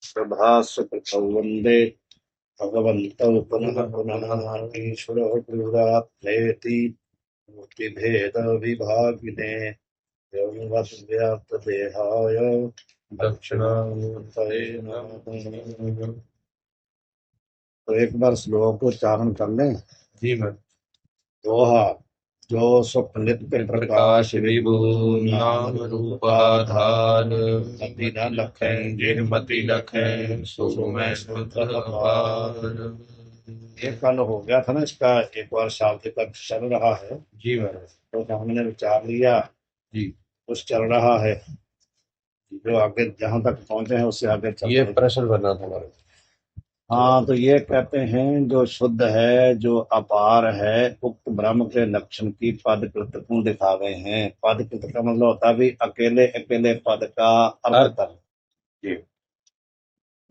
प्रभास्वकृतौ वन्दे भगवन्तौ पुनः पुनः ईश्वरः गुरुरात्मेति मूर्तिभेदविभागिने व्योमवद्व्याप्तदेहाय दक्षिणामूर्तये नमः। तो एक बार श्लोक को उच्चारण कर लें। जी मैं दोहा। जो स्वप्न नित्य प्रकाश विभु नाम रूपाधार मति न लखै जिनमति लखै सो मैं सुत अपार। ये कल हो गया था ना, इसका एक बार शाब्दिक तक चल रहा है। जी महाराज, तो हमने विचार लिया जी, कुछ चल रहा है जो आगे जहां तक पहुंचे हैं उससे आगे चल ये प्रश्न बना था हमारे। हाँ, तो ये कहते हैं जो शुद्ध है, जो अपार है, उक्त ब्रह्म के लक्षण की पद कृत को दिखा गए हैं। पद कृत का मतलब होता है भी अकेले अकेले पद का अर्थ कर जी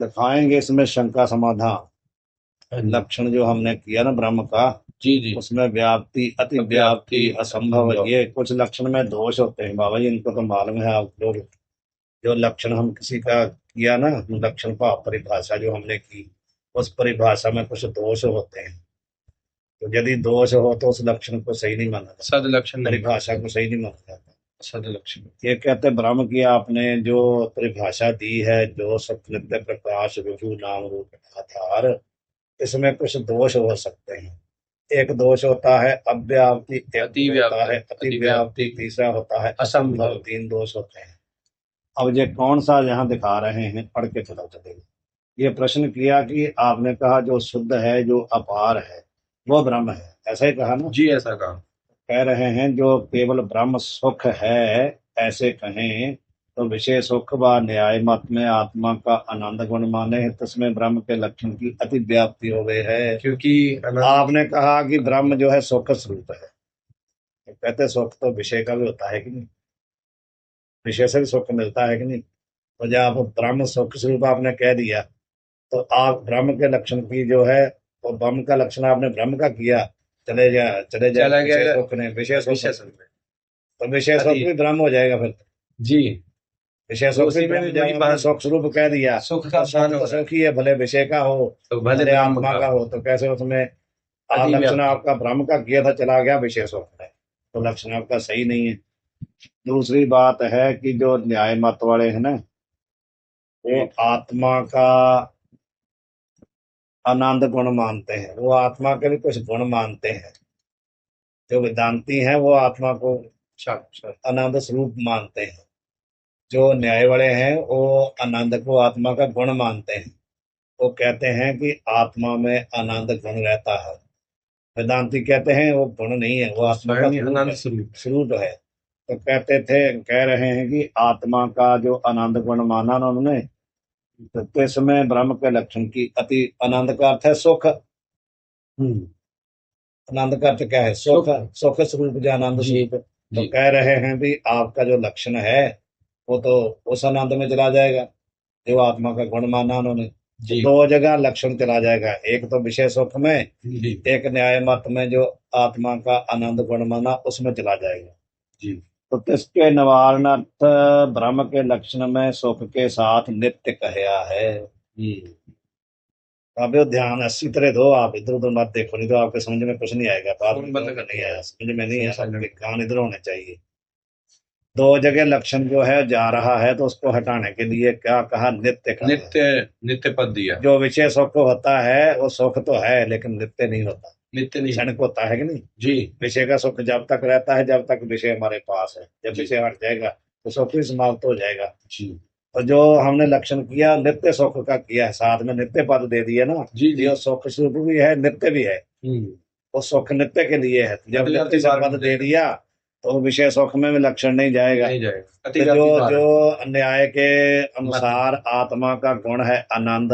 दिखाएंगे। इसमें शंका समाधान लक्षण जो हमने किया ना ब्रह्म का, जी जी, उसमें व्याप्ति अति व्याप्ति असंभव, ये कुछ लक्षण में दोष होते हैं बाबा जी, इनको तो मालूम है आप लोग। जो लक्षण हम किसी का किया ना, लक्षण का परिभाषा जो हमने की, उस परिभाषा में कुछ दोष होते हैं। तो यदि दोष हो तो उस लक्षण को सही नहीं माना जाता, सद लक्षण परिभाषा को सही नहीं माना जाता, सद लक्षण। ये कहते ब्रह्म की आपने जो परिभाषा दी है, जो सत्य प्रकाश विभु नाम रूप आधार, इसमें कुछ दोष हो सकते हैं। एक दोष होता है अव्याप्ति, अति होता है अति व्याप्ति, तीसरा होता है असंभव। तीन दोष होते हैं। अब ये कौन सा यहाँ दिखा रहे हैं, पढ़ के चला चलेगा। ये प्रश्न किया कि आपने कहा जो शुद्ध है, जो अपार है, वो ब्रह्म है, ऐसा ही कहा ना? जी ऐसा कहा। कह रहे हैं जो केवल ब्रह्म सुख है, ऐसे कहें तो विषय सुख व न्याय मत में आत्मा का आनंद गुण माने हैं, तस्में ब्रह्म के लक्षण की अति व्याप्ति हो गई है। क्योंकि आपने कहा कि ब्रह्म जो है सुख स्वरूप है। कहते सुख तो विषय का भी होता है कि नहीं, विषय से भी सुख मिलता है कि नहीं? तो जब आप ब्रह्म सुख स्वरूप आपने कह दिया, तो आप ब्रह्म के लक्षण की जो है, वो ब्रह्म का लक्षण आपने ब्रह्म का किया, चले जा विषय सुख ने, विषय सुख, तो विषय सुख भी ब्रह्म हो जाएगा फिर जी। विषय सुख भी ब्रह्म जाएगा, सुख स्वरूप कह दिया, सुख का तो सुख ही है, भले विषय का हो तो भले आत्मा का हो, तो कैसे उसमें लक्षण आपका ब्रह्म का किया था, चला गया विषय सुख में, तो लक्षण आपका सही नहीं है। दूसरी बात है कि जो न्याय मत वाले हैं ना, वो आत्मा का आनंद गुण मानते हैं, वो आत्मा के भी कुछ गुण मानते हैं। जो वेदांती हैं वो आत्मा को आनंद स्वरूप मानते हैं। जो न्याय वाले हैं वो आनंद को आत्मा का गुण मानते हैं। वो कहते हैं कि आत्मा में आनंद गुण रहता है। वेदांती कहते हैं वो गुण नहीं है, वो आत्मा का स्वरूप है। तो कह रहे हैं कि आत्मा का जो आनंद गुण माना ना उन्होंने, तो इसमें ब्रह्म के लक्षण की अति, आनंद का अर्थ है सुख। आनंद का अर्थ क्या है? सुख, सुख स्वरूप जो आनंद स्वरूप। तो कह रहे हैं भी आपका जो लक्षण है वो तो उस आनंद में चला जाएगा जो आत्मा का गुण माना उन्होंने। दो जगह लक्षण चला जाएगा, एक तो विषय सुख में, एक न्याय मत में जो आत्मा का आनंद गुण माना उसमें चला जाएगा जी। तो तिसके निवारणार्थ ब्रह्म के लक्षण में सुख के साथ नित्य कहया है। आप ध्यान अच्छी तरह दो, आप इधर उधर मत देखो, नहीं तो आपके समझ में कुछ नहीं आएगा। बात में नहीं आया, समझ में नहीं आया, कान इधर होने चाहिए। दो जगह लक्षण जो है जा रहा है, तो उसको हटाने के लिए क्या कहा? नित्य का, नित्य पद दिया। जो विषय सुख होता है वो सुख तो है, लेकिन नित्य नहीं होता, नित्य नहीं, क्षणिक होता है कि नहीं जी। विषय का सुख जब तक रहता है, जब तक विषय हमारे पास है, जब विषय हट जाएगा तो सुख भी समाप्त हो जाएगा जी। तो जो हमने लक्षण किया नित्य सुख का किया है, साथ में नित्य पद दे दिया ना जी। जो सुख स्वरूप भी है, नित्य भी है, वो सुख नित्य के लिए है। जब नित्य पद दे दिया तो विषय सुख में भी लक्षण नहीं जाएगा, तो जो न्याय के अनुसार आत्मा का गुण है आनंद,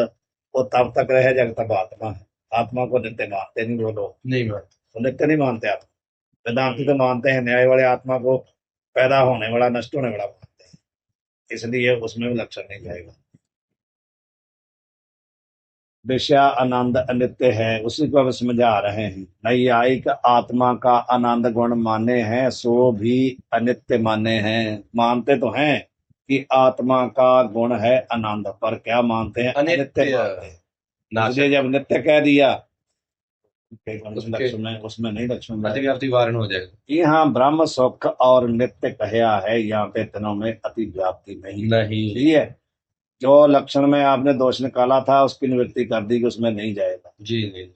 वो तब तक रहे जब तक आत्मा है। आत्मा को नित्य मानते नहीं वो लोग, नहीं तो नित्य नहीं मानते आप। वेदांती तो मानते हैं, न्याय वाले आत्मा को पैदा होने वाला, नष्ट होने वाला मानते हैं, इसलिए उसमें भी लक्षण नहीं जाएगा। विषय आनंद अनित्य है, उसी को अब समझा रहे हैं। नैयायिक आत्मा का आनंद गुण माने हैं, सो भी अनित्य माने हैं। मानते तो हैं कि आत्मा का गुण है आनंद, पर क्या मानते हैं? अनित्य मानते हैं। इसलिए जब नित्य कह दिया लक्ष्मण उसमें नहीं, लक्ष्मण अतिव्याप्ति वारण हो जाएगा। यहाँ ब्रह्म सुख और नित्य कहया है, यहाँ पे तीनों में अति व्याप्ति नहीं। ठीक है, जो लक्षण में आपने दोष निकाला था उसकी निवृत्ति कर दी कि उसमें नहीं जाएगा। जी नहीं।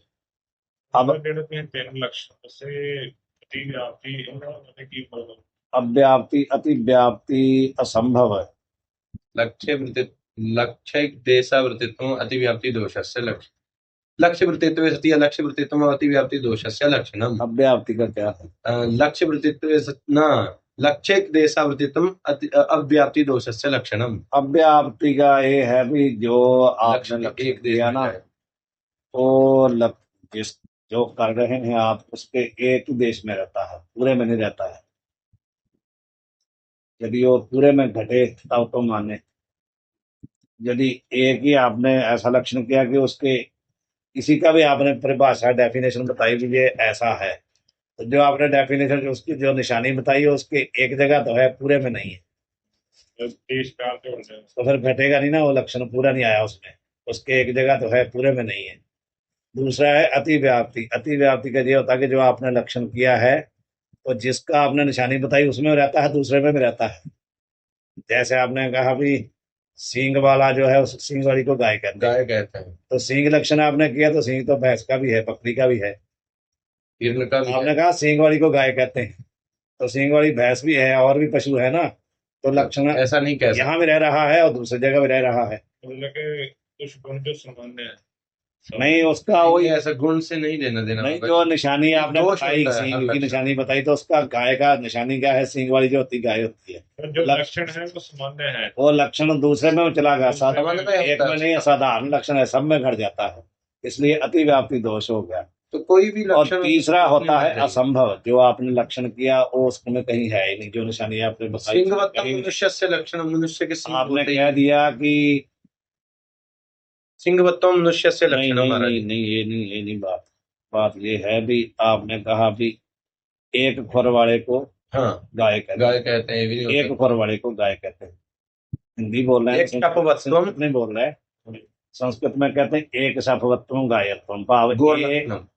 अब तीन लक्षण से अति व्याप्ति अव्याप्ति अति व्याप्ति असंभव है। लक्ष्य देशावृत्तित्वम् अतिव्याप्ति दोषस्य लक्ष्य लक्ष्य वृत्तित्वे सति लक्ष्य वृत्तित्वम् अतिव्याप्ति दोषस्य लक्षणम्। अव्याप्ति का क्या है? लक्ष्य वृत्तित्वे न लक्ष्य देशावृत्तित्वम् अव्याप्ति दोषस्य लक्षणम्। अव्याप्ति का ये है भी जो आपने लक्ष्य दिया ना, तो जिस जो कर रहे हैं आप उसके एक ही देश में रहता है, पूरे में नहीं रहता है। यदि वो पूरे में घटे तब तो माने, यदि एक ही आपने ऐसा लक्षण किया कि उसके किसी का भी आपने परिभाषा डेफिनेशन बताई कि ये ऐसा है, तो जो आपने डेफिनेशन उसकी जो निशानी बताई है उसके एक जगह तो है, पूरे में नहीं है, तो फिर घटेगा नहीं ना, वो लक्षण पूरा नहीं आया उसमें, उसके एक जगह तो है, पूरे में नहीं है। दूसरा है अतिव्याप्ति। अतिव्याप्ति का ये होता है कि जो आपने लक्षण किया है तो जिसका आपने निशानी बताई उसमें रहता है, दूसरे में भी रहता है। जैसे आपने कहा भी सींग वाला जो है उस सींग वाली को गाय कहते हैं, तो सींग लक्षण आपने किया, तो सींग तो भैंस का भी है, बकरी का भी है। आपने कहा सींग वाली को गाय कहते हैं, तो सींग वाली भैंस भी है और भी पशु है ना, तो लक्षण ऐसा नहीं कह यहाँ भी रह रहा है और दूसरी जगह भी रह रहा है। कुछ गुण जो सामान्य है नहीं, उसका वही ऐसा गुण से नहीं लेना देना। नहीं, जो निशानी आपने बताई सींग की निशानी बताई, तो उसका गाय का निशानी क्या है? सींग वाली जो होती गाय होती है, जो लक्षण है वो सामान्य है, वो लक्षण दूसरे में चला गया, एक में नहीं, साधारण लक्षण है, सब में घट जाता है, इसलिए अतिव्याप्ति दोष हो गया। तो कोई भी लक्षण। और तीसरा होता है असंभव, जो आपने लक्षण किया वो उसमें कहीं है ही नहीं, जो निशानी आपने बताई। मनुष्य से लक्षण मनुष्य के आपने कह दिया कि सिंहवत्तम मनुष्य से लक्षण। नहीं, ये नहीं बात ये है भी, आपने कहा भी एक खुर वाले को गाय कहते हैं, एक खुर वाले को गाय कहते हैं। हिंदी बोल रहे हैं, संस्कृत नहीं बोल रहे हैं। संस्कृत में कहते हैं एक सफवत्वम गायत्वम, भाव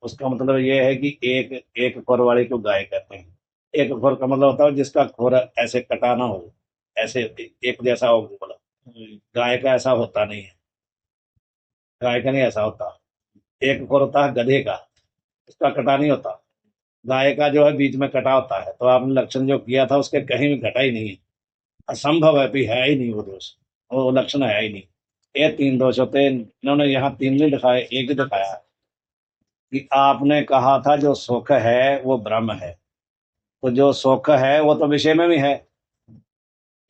उसका मतलब ये है कि एक खुर वाले को गाय कहते हैं। एक खुर का मतलब होता है जिसका खुर ऐसे कटा ना हो, ऐसे एक जैसा हो, बोला। गाय का ऐसा होता नहीं है, गाय का नहीं ऐसा होता। एक खुर होता है गधे का, उसका कटा नहीं होता। गाय का जो है बीच में कटा होता है। तो आपने लक्षण जो किया था उसके कहीं भी घटा ही नहीं है, असंभव है भी, है ही नहीं वो दोष, वो लक्षण है ही नहीं। ये तीन दोष होते हैं, इन्होंने यहाँ तीन नहीं दिखाए, एक ही दिखाया कि आपने कहा था जो सुख है वो ब्रह्म है, तो जो सुख है वो तो विषय में भी है,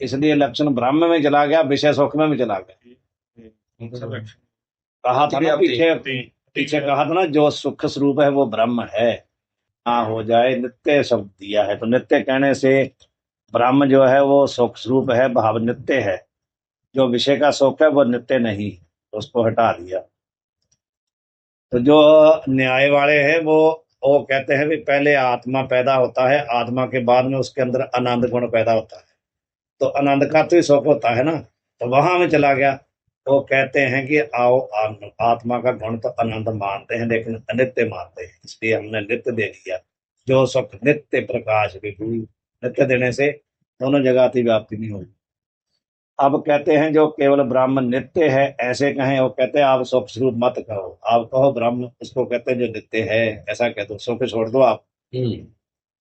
इसलिए लक्षण ब्रह्म में चला गया, विषय सुख में भी चला गया। कहा था ना पीछे कहा था ना, जो सुख स्वरूप है वो ब्रह्म है, हाँ हो जाए। नित्य शब्द दिया है, तो नित्य कहने से ब्रह्म जो है वो सुख स्वरूप है, भाव नित्य है। जो विषय का सुख है वो नित्य नहीं, तो उसको हटा दिया। तो जो न्याय वाले हैं वो कहते हैं भी पहले आत्मा पैदा होता है, आत्मा के बाद में उसके अंदर आनंद गुण पैदा होता है, तो आनंद का तो ही सुख होता है ना, तो वहां में चला गया। तो कहते हैं कि आओ आत्मा का गुण तो आनंद मानते हैं लेकिन अनित्य मानते हैं, इसलिए हमने नित्य दे दिया। जो सुख नित्य प्रकाश विभू, नित्य देने से दोनों जगह अति व्याप्ति नहीं होगी। अब कहते हैं जो केवल ब्रह्म नित्य है ऐसे कहें, वो कहते हैं आप सुख स्वरूप मत कहो, आप कहो ब्रह्म, उसको कहते हैं जो नित्य है, ऐसा कह दो, सुख छोड़ दो आप,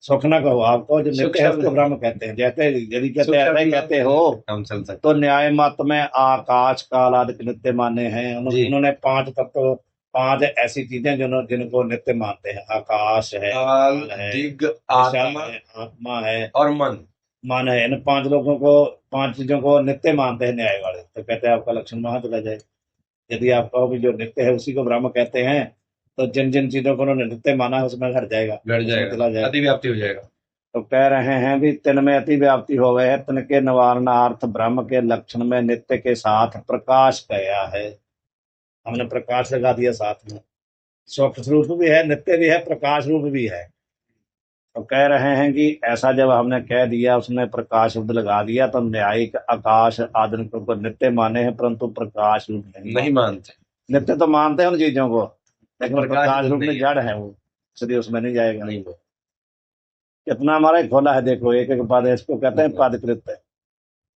सुख ना कहो, आप कहो जो नित्य है उसको ब्रह्म कहते हैं। जैसे यदि कहते हैं ऐसा ही कहते हो तो न्याय मत में आकाश काल आदि नित्य माने हैं उन्होंने। पांच तत्व, पांच ऐसी चीजें जिनको नित्य मानते हैं, आकाश है, आत्मा है और मन है। इन पांच लोगों को, पांच चीजों को नित्य मानते हैं न्याय वाले, तो कहते हैं आपका लक्षण वहां चला जाए। यदि आप कहो भी जो नित्य है उसी को ब्रह्म कहते हैं, तो जिन जिन चीजों को उन्होंने नित्य माना है उसमें घट जाएगा, चला जाएगा, अतिव्याप्ति हो जाएगा। तो कह रहे हैं भी तिन में अतिव्याप्ति हो गए है, तिन के निवारणार्थ ब्रह्म के लक्षण में नित्य के साथ प्रकाश गया है। हमने प्रकाश लगा दिया साथ में, सुख स्वरूप भी है, नित्य भी है, प्रकाश रूप भी है। तो कह रहे हैं कि ऐसा जब हमने कह दिया, उसने प्रकाश शब्द लगा दिया, तो न्यायिक आकाश आधुनिक को नित्य माने हैं, परंतु प्रकाश रूप नहीं मानते। नित्य तो मानते हैं उन चीजों को, लेकिन प्रकाश प्रकाश रूप रूप में नहीं है। जड़ है वो, इसलिए उसमें नहीं जाएगा। नहीं कितना हमारा खोला है देखो, एक एक पद है, इसको कहते हैं पदकृत।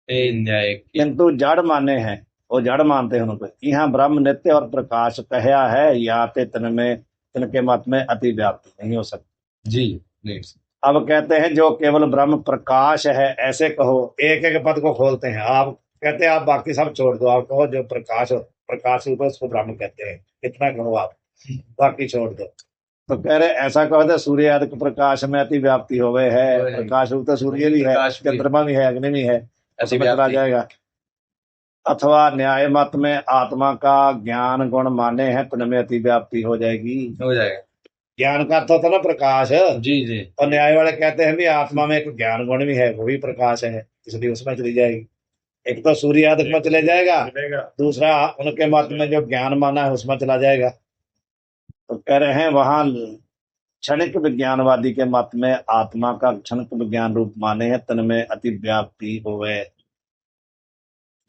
ए न्याय की किंतु जड़ माने हैं, वो जड़ मानते हैं उनको। यहाँ ब्रह्म नित्य और प्रकाश कहया है, या ते तन में तिनके मत में अति व्याप्ति नहीं हो सकती। जी नहीं। अब कहते हैं जो केवल ब्रह्म प्रकाश है, ऐसे कहो। एक एक पद को खोलते हैं। आप कहते हैं आप बाकी सब छोड़ दो, आप कहो जो प्रकाश प्रकाश रूप है उसको ब्रह्म कहते हैं, इतना कहो आप, बाकी छोड़ दो। तो कह रहे ऐसा कहो तो सूर्य आदि के प्रकाश में अति व्याप्ति हो गए है। वो है। प्रकाश रूप तो सूर्य भी है, प्रकाश भी। चंद्रमा भी है, अग्नि भी है, अति उसमें चला व्याप्ति। जाएगा। अथवा न्याय मत में आत्मा का ज्ञान गुण माने हैं, तो में अति व्याप्ति हो जाएगी। हो जाएगा। ज्ञान का अर्थ होता है ना प्रकाश, जी जी। और न्याय वाले कहते हैं भी आत्मा में एक ज्ञान गुण भी है, वो भी प्रकाश है, इसलिए उसमें चली जाएगी। एक तो सूर्य आदि में चले जाएगा, चलेगा। दूसरा उनके मत में जो ज्ञान माना है उसमें चला जाएगा। तो कह रहे हैं वहां क्षणिक विज्ञानवादी के मत में आत्मा का क्षणिक विज्ञान रूप माने हैं, तन में अति व्याप्ति होवे।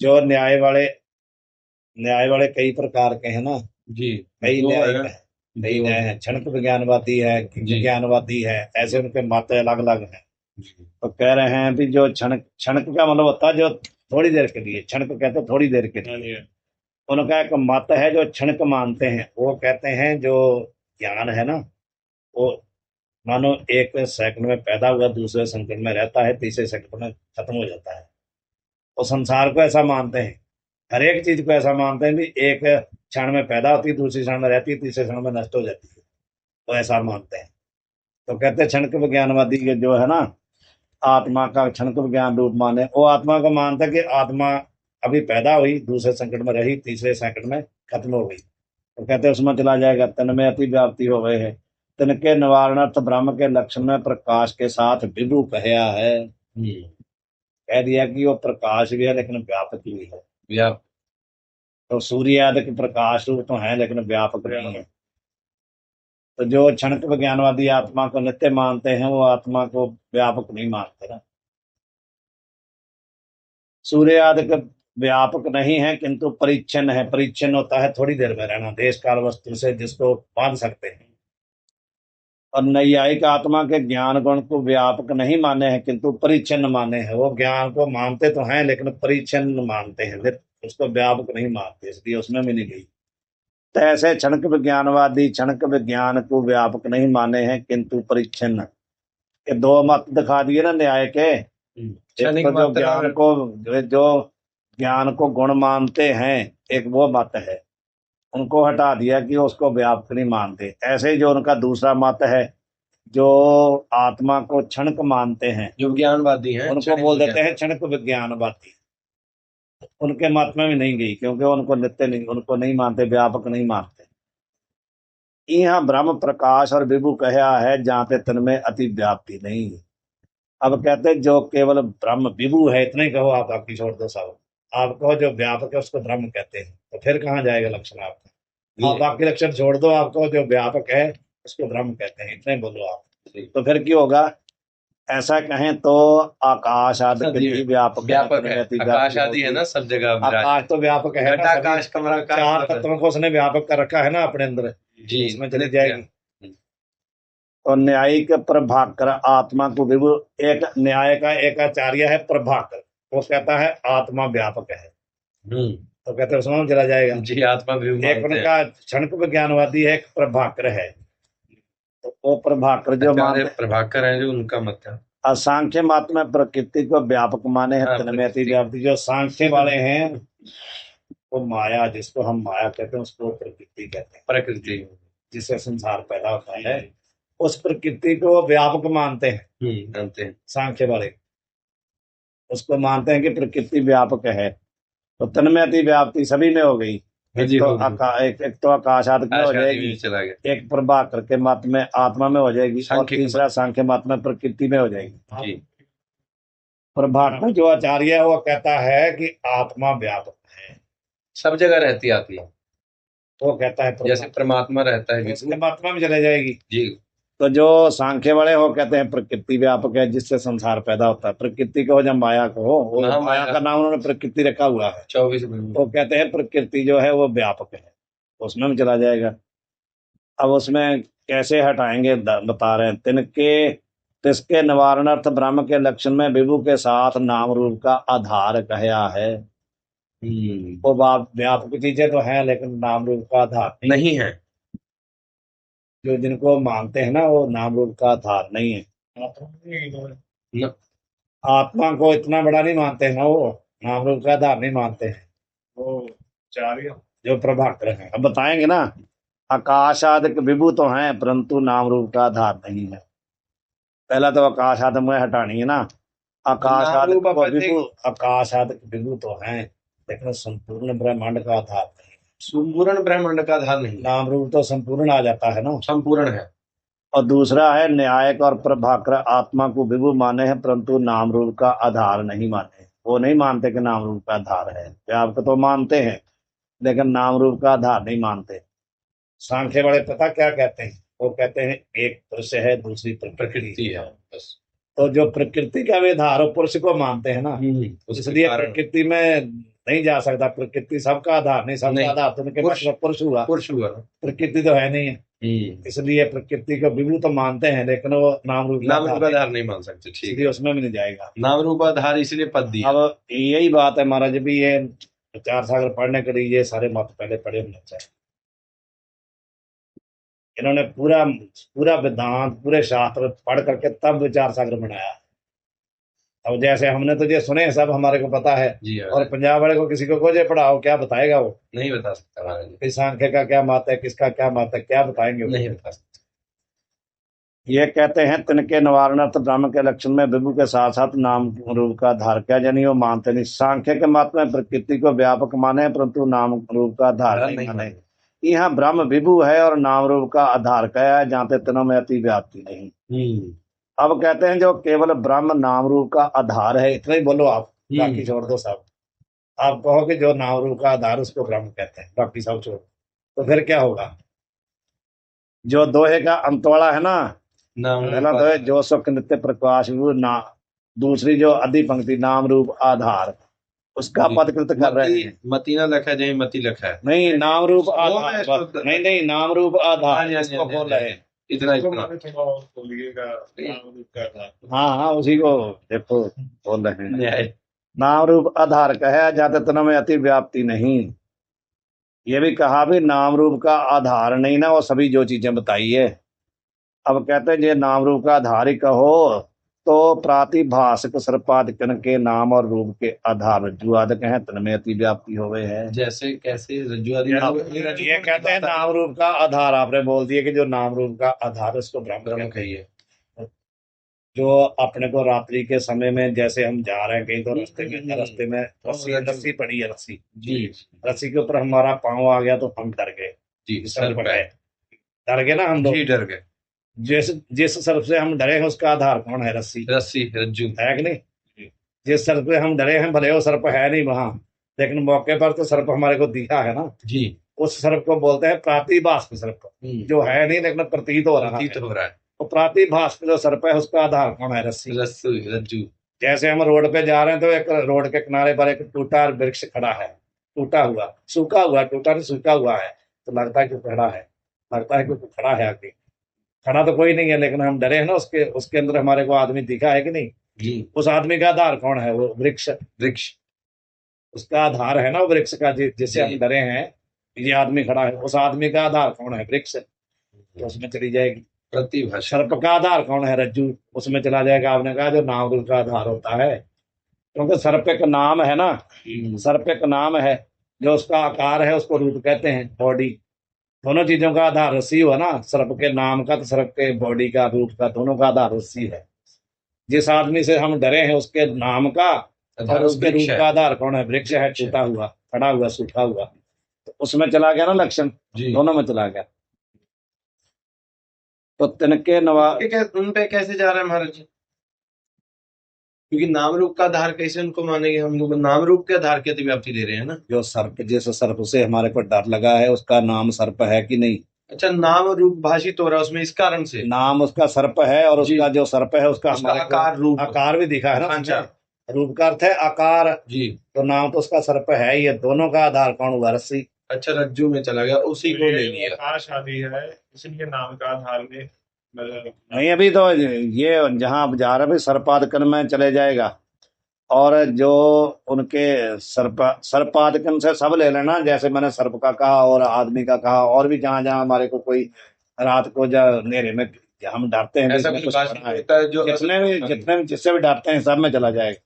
जो न्याय वाले कई प्रकार के हैं ना, जी कई दो न्याय है। है, कई न्याय है, क्षणिक विज्ञानवादी है, जी। विज्ञानवादी है, ऐसे उनके मत अलग अलग है। जी। तो कह रहे हैं भी जो क्षणिक का मतलब होता है जो थोड़ी देर के लिए, क्षणिक कहते हैं थोड़ी देर के हाँ लिए। जी। उनका एक मत है जो क्षणिक मानते हैं, वो कहते हैं जो ज्ञान है ना, वो मानो एक सेकंड में पैदा हुआ, दूसरे सेकंड में रहता है, तीसरे सेकंड में खत्म हो जाता है। वो संसार को ऐसा मानते हैं, हर एक चीज को ऐसा मानते हैं भी एक क्षण में पैदा होती है, दूसरी क्षण में रहती है, तीसरे क्षण में नष्ट हो जाती है, तो ऐसा मानते हैं। तो कहते हैं क्षणिक विज्ञानवादी के जो है ना, आत्मा का क्षणिक विज्ञान रूप माने, वो आत्मा को मानते हैं कि आत्मा अभी पैदा हुई, दूसरे सेकंड में रही, तीसरे सेकंड में खत्म हो गई, तो कहते हैं उसमें चला जाएगा। तन में अति व्याप्ति हो गए है। तन के निवारणार्थ ब्रह्म के लक्षण में प्रकाश के साथ विभु कहया है। कह दिया कि वो प्रकाश भी है लेकिन व्यापक भी है। व्यापक। तो सूर्य आदि के प्रकाश रूप तो है लेकिन व्यापक नहीं है। तो जो क्षणिक विज्ञानवादी आत्मा को नित्य मानते हैं, वो आत्मा को व्यापक नहीं मानते ना। सूर्य आदि के व्यापक नहीं है, किंतु परिच्छिन्न है। परिच्छिन्न होता है थोड़ी देर में रहना, देश काल वस्तु से जिसको बांध सकते हैं। और नैयायिक आत्मा के ज्ञान गुण को व्यापक नहीं माने हैं, किंतु परिच्छिन्न माने हैं। वो ज्ञान को मानते तो हैं लेकिन परिच्छिन्न मानते हैं, उसको व्यापक नहीं मानते, इसलिए उसमें भी नहीं गई। तो ऐसे क्षणिक विज्ञानवादी क्षणिक विज्ञान को व्यापक नहीं माने हैं, किंतु परिच्छिन्न। ये दो मत दिखा दिए ना न्याय के। एक तो जो ज्ञान को गुण मानते हैं, एक वो मत है, उनको हटा दिया कि उसको व्यापक नहीं मानते। ऐसे ही जो उनका दूसरा मत है, जो आत्मा को क्षणिक मानते हैं, जो ज्ञानवादी हैं, उनको बोल देते हैं क्षणिक विज्ञानवादी। उनके मत में भी नहीं गई, क्योंकि उनको नित्य नहीं, उनको नहीं मानते, व्यापक नहीं मानते। यहाँ ब्रह्म प्रकाश और विभु कहया है, जहाँ पे तन में अति व्याप्ति नहीं। अब कहते हैं जो केवल ब्रह्म विभु है, इतना ही कहो आप, बाकी छोड़ दो सब। आप कहो जो व्यापक है उसको ब्रह्म कहते हैं, तो फिर कहाँ जाएगा लक्षण आपका। आप बाकी लक्षण छोड़ दो, आप कहो जो व्यापक है उसको ब्रह्म कहते हैं, इतना ही बोलो आप। तो फिर क्यों होगा? ऐसा कहें तो आकाश आदि के लिए व्यापक व्यापक है। आकाश आदि है ना सब जगह। आकाश तो व्यापक है ना, आकाश कमरा चार तत्वों को उसने व्यापक कर रखा है ना अपने अंदर, जी, इसमें चली जाएगी। और न्यायिक प्रभाकर आत्मा को विभु, एक न्याय का एक आचार्य है प्रभाकर, वो कहता है आत्मा व्यापक है, तो कहते हैं उसमें चला जाएगा जी। आत्मा विभु। एक उनका क्षणिक विज्ञानवादी है, एक प्रभाकर है। तो वो प्रभाकर जो मानते, प्रभाकर है जो उनका मत है। सांख्य मत में प्रकृति को व्यापक माने हैं, तन्मयति व्याप्ति। जो सांख्य वाले हैं वो माया, जिसको हम माया कहते हैं, उसको प्रकृति कहते हैं। प्रकृति जिससे संसार पैदा होता है, उस प्रकृति को व्यापक मानते हैं। मानते हैं सांख्य वाले उसको मानते हैं कि प्रकृति व्यापक है। तो तन्मयति व्याप्ति सभी में हो गई। एक तो आकाश आदि में हो जाएगी, एक प्रभाकर के मत में आत्मा में हो जाएगी, और तीसरा सांख्य मत में प्रकृति में हो जाएगी। प्रभाकर जो आचार्य है वो कहता है कि आत्मा व्यापक है, सब जगह रहती आत्मा, वो कहता है जैसे परमात्मा रहता है, उसके आत्मा में चले जाएगी जी। तो जो सांख्य वाले हो कहते हैं प्रकृति व्यापक है जिससे संसार पैदा होता है। प्रकृति को जब माया को हो, वो हाँ, माया का नाम उन्होंने प्रकृति रखा हुआ है, 24 तो कहते हैं प्रकृति जो है वो व्यापक है, उसमें भी चला जाएगा। अब उसमें कैसे हटाएंगे बता रहे हैं। तिसके निवारणार्थ ब्रह्म के लक्षण में विभु के साथ नाम रूप का आधार कहया है। वो व्यापक चीजें तो हैं लेकिन नाम रूप का आधार नहीं है। जो जिनको मानते हैं ना वो नाम रूप का आधार नहीं है। न- आत्मा को इतना बड़ा नहीं मानते हैं ना, वो नाम रूप का आधार नहीं मानते हैं। वो चार्य जो प्रभाकर हैं अब बताएंगे ना, आकाशादिक विभु तो हैं परंतु नाम रूप का आधार नहीं है। पहला तो आकाशाद में हटानी है ना। आकाशादिक नाम रूप को अपने- विभु, आकाशादिक विभु तो हैं लेकिन संपूर्ण ब्रह्मांड का आधार नहीं। संपूर्ण ब्रह्मांड का आधार नहीं है, नाम रूप तो संपूर्ण आ जाता है ना। संपूर्ण है। और दूसरा है न्यायक और प्रभाकर आत्मा को विभु माने हैं परंतु नाम रूप का आधार नहीं माने। वो नहीं मानते कि नाम रूप का आधार है। व्यापक तो मानते हैं लेकिन नाम रूप का आधार नहीं मानते। सांख्य वाले पता क्या कहते हैं, वो कहते हैं एक पुरुष है दूसरी प्रकृति प्रकृति है बस। तो जो प्रकृति का भी आधार हो पुरुष को मानते हैं ना, उसके इसलिए कारण प्रकृति में नहीं जा सकता। प्रकृति सबका आधार नहीं, सबका नहीं। आधार तो उनके पास पुरुष हुआ, पुरुष हुआ ना। प्रकृति तो है नहीं है। इसलिए प्रकृति को विभु तो मानते हैं लेकिन वो नाम रूप नाम रूप आधार नहीं मान सकते। ठीक इसलिए है, उसमें भी नहीं जाएगा। नाम रूप आधार इसलिए पद दिया। अब यही बात है महाराज भी, ये विचार सागर पढ़ने के लिए ये सारे मत पहले पढ़े होने चाहिए। इन्होंने पूरा पूरा वेदांत पूरे शास्त्र पढ़ करके तब विचार सागर बनाया। अब जैसे हमने तो ये सुने सब हमारे को पता है, जी हाँ, और पंजाब वाले को किसी को खोजे पढ़ाओ क्या बताएगा वो? नहीं बता सकता महाराज जी, कि सांख्य का क्या मत है किसका क्या मत है, क्या बताएंगे वो? नहीं बता सकता। ये कहते हैं तिनके निवारणार्थ ब्रह्म के लक्षण में विभु के साथ साथ नाम रूप का आधार क्या, यानी वो मानते नहीं। सांख्य के मत में प्रकृति को व्यापक माने परंतु नाम रूप का आधार नहीं माने। यहाँ ब्रह्म विभु है और नाम रूप का आधार क्या है, जहाँ पे तीनों में अति व्याप्ति नहीं। अब कहते हैं जो केवल ब्रह्म नाम रूप का आधार है, इतना ही बोलो आप, बाकी छोड़ दो सब। आप कहो कि जो नाम रूप का आधार उसको ब्रह्म कहते हैं, बाकी सब छोड़, तो फिर क्या होगा? जो दोहे का अंतवाड़ा है ना, पहला दोहे जो सुख नित्य प्रकाश वो ना, दूसरी जो आदि पंक्ति नाम रूप आधार, उसका पदकृत कर रहे हैं। मती ना लखा जाए मती लखा है, नहीं नाम रूप वो मैं आधार, इसको- नहीं नहीं नाम रूप आधार हाँ, इसको खोल रहे हैं। इतना इसको इतना मैंने थोड़ा और खोलिएगा, नाम रूप का आधार। हाँ हाँ उसी को देखो बोल रहे हैं। न्याय। नाम रूप आधार कहा जाते तन में अति व्याप्ति नहीं। ये भी कहा भी नाम रूप का आधार नहीं ना, वो सभी जो चीजें बताई है। अब कहते हैं ये नाम रूप का आधार ही कहो तो प्रातिभाषिक सर्पाधिकरण के नाम और रूप के आधार रज्जुआदक हैं तन में अति व्याप्ति हो गए हैं। जैसे कैसे रज्जु आदि ये कहते हैं नाम रूप का आधार, आपने बोल दिया कि जो नाम रूप का आधार उसको ब्रह्म ब्रह्म कहते हैं। कहिए। जो अपने को रात्रि के समय में जैसे हम जा रहे हैं कहीं तो रास्ते में रस्सी पड़ी है, रस्सी जी रस्सी के ऊपर हमारा पाँव आ गया तो हम डर गए, जी सर पर है, डर गए ना हम लोग। जी डर गए। जिस सर्प से हम डरे हैं उसका आधार कौन है? रस्सी रस्सी रज्जु है कि नहीं? जिस सर्प से हम डरे हैं भले वो सर्प है नहीं वहां, लेकिन मौके पर तो सर्प हमारे को दिखा है ना, जी उस सर्प को बोलते हैं प्रातिभाषिक सर्प, जो है नहीं लेकिन प्रतीत हो रहा है। प्रतीत हो रहा है। तो प्रातिभाषिक जो सर्प है उसका आधार कौन है? रस्सी। रस्सी रज्जु। जैसे हम रोड पे जा रहे हैं तो एक रोड के किनारे पर एक टूटा वृक्ष खड़ा है, टूटा हुआ सूखा हुआ, टूटा नहीं सूखा हुआ है, तो लगता है कि खड़ा है, लगता है कि खड़ा है। आगे खड़ा तो कोई नहीं है लेकिन हम डरे हैं ना, उसके अंदर हमारे को आदमी दिखा है कि नहीं? जी उस आदमी का आधार कौन है? वो वृक्ष, वृक्ष उसका आधार है ना वो वृक्ष का, जिससे हम डरे हैं। ये आदमी खड़ा है, उस आदमी का आधार कौन है? वृक्ष, तो उसमें चली जाएगी। प्रतिभाषा। सर्प का आधार कौन है? रज्जु, उसमें चला जाएगा। आपने कहा जो नाम रूप का आधार होता है, क्योंकि सर्प एक नाम है ना, सर्प एक नाम है, जो उसका आकार है उसको रूप कहते हैं, बॉडी। दोनों चीजों का आधार रस्सी हुआ ना, सर्प के नाम का तो सर्प के बॉडी का रूप का दोनों का आधार रस्सी है। जिस आदमी से हम डरे हैं उसके नाम का और उसके रूप का आधार कौन है? वृक्ष है, टूटा हुआ, खड़ा हुआ, सूखा हुआ, तो उसमें चला गया ना लक्षण, दोनों में चला गया। तो तिनके उन पे कैसे जा रहा है महाराज जी? क्योंकि नाम रूप का आधार कैसे उनको मानेंगे हम लोग? नाम रूप के आधार की अतिव्याप्ति दे रहे हैं ना। जो सर्प, जिस सर्प से हमारे को डर लगा है उसका नाम सर्प है कि नहीं? अच्छा, नाम रूप भाषित हो रहा है उसमें इस कारण से। नाम उसका सर्प है और जी। उसका जो सर्प है उसका उसका हमारे को आकार रूप। आकार भी दिखा है ना अच्छा। उसमें। रूप का अर्थ है आकार, जी। तो नाम तो उसका सर्प है। ये दोनों का आधार कौन हुआ? रस्सी। अच्छा, रज्जू में चला गया, उसी को ले ये लिया। आकाश आदि है, इसलिए नाम का आधार में मतलब नहीं, अभी तो ये जहाँ आप जा रहे हैं सर्पादकन में चले जाएगा। और जो उनके सर्पादकन से सब ले लेना, जैसे मैंने सर्प का कहा और आदमी का कहा, और भी जहां जहां हमारे को कोई रात को या अंधेरे में हम डरते हैं, ऐसा इसमें कुछ कुछ पढ़ा है, होता है जो जितने भी जिससे भी डरते हैं सब में चला जाएगा।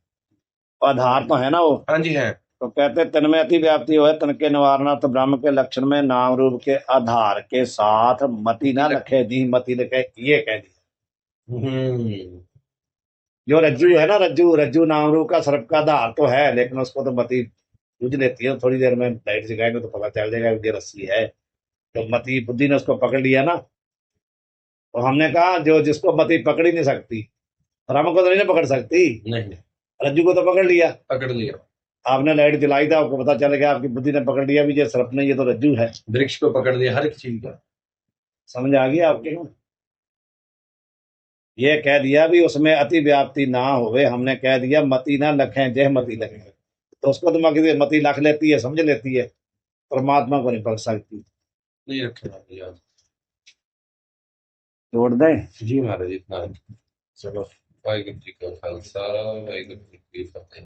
आधार तो है ना वो। हाँ जी है। तो कहते हैं तन में अति व्याप्ति हो, तन के निवारणार्थ ब्रह्म के लक्षण में नाम रूप के आधार के साथ मति ना लखे दी मति लखे, ये कह दिया। जो रज्जू है ना, रज्जू रज्जू नाम रूप का सर्प का आधार तो है, लेकिन उसको तो मति बुझ लेती है। थोड़ी देर में लाइट जगाएंगे तो पता चल जाएगा कि ये रस्सी है। तो मति बुद्धि ने उसको पकड़ लिया ना। तो हमने कहा जो जिसको मति पकड़ ही नहीं सकती, और हमको तो नहीं ना पकड़ सकती, नहीं, रज्जू को तो पकड़ लिया। पकड़ लिया। आपने लाइट जलाई था, आपको पता चल गया, आपकी बुद्धि ने पकड़ लिया भी ये सर्प नहीं, ये तो रज्जू है। वृक्ष को पकड़ लिया, हर एक चीज का। समझ आ गया आपके ना? ये कह दिया भी उसमें अति व्याप्ति ना होवे, हमने कह दिया मति ना लखें जय मति लखें। तो उसको तो मति लख लेती है, समझ लेती है, परमात्मा को नहीं पकड़ सकती। नहीं रखे याद। जोड़ दें। जी महाराज, इतना है। चलो। वाहिगुरु जी का खालसा, वाहिगुरु जी की फतेह।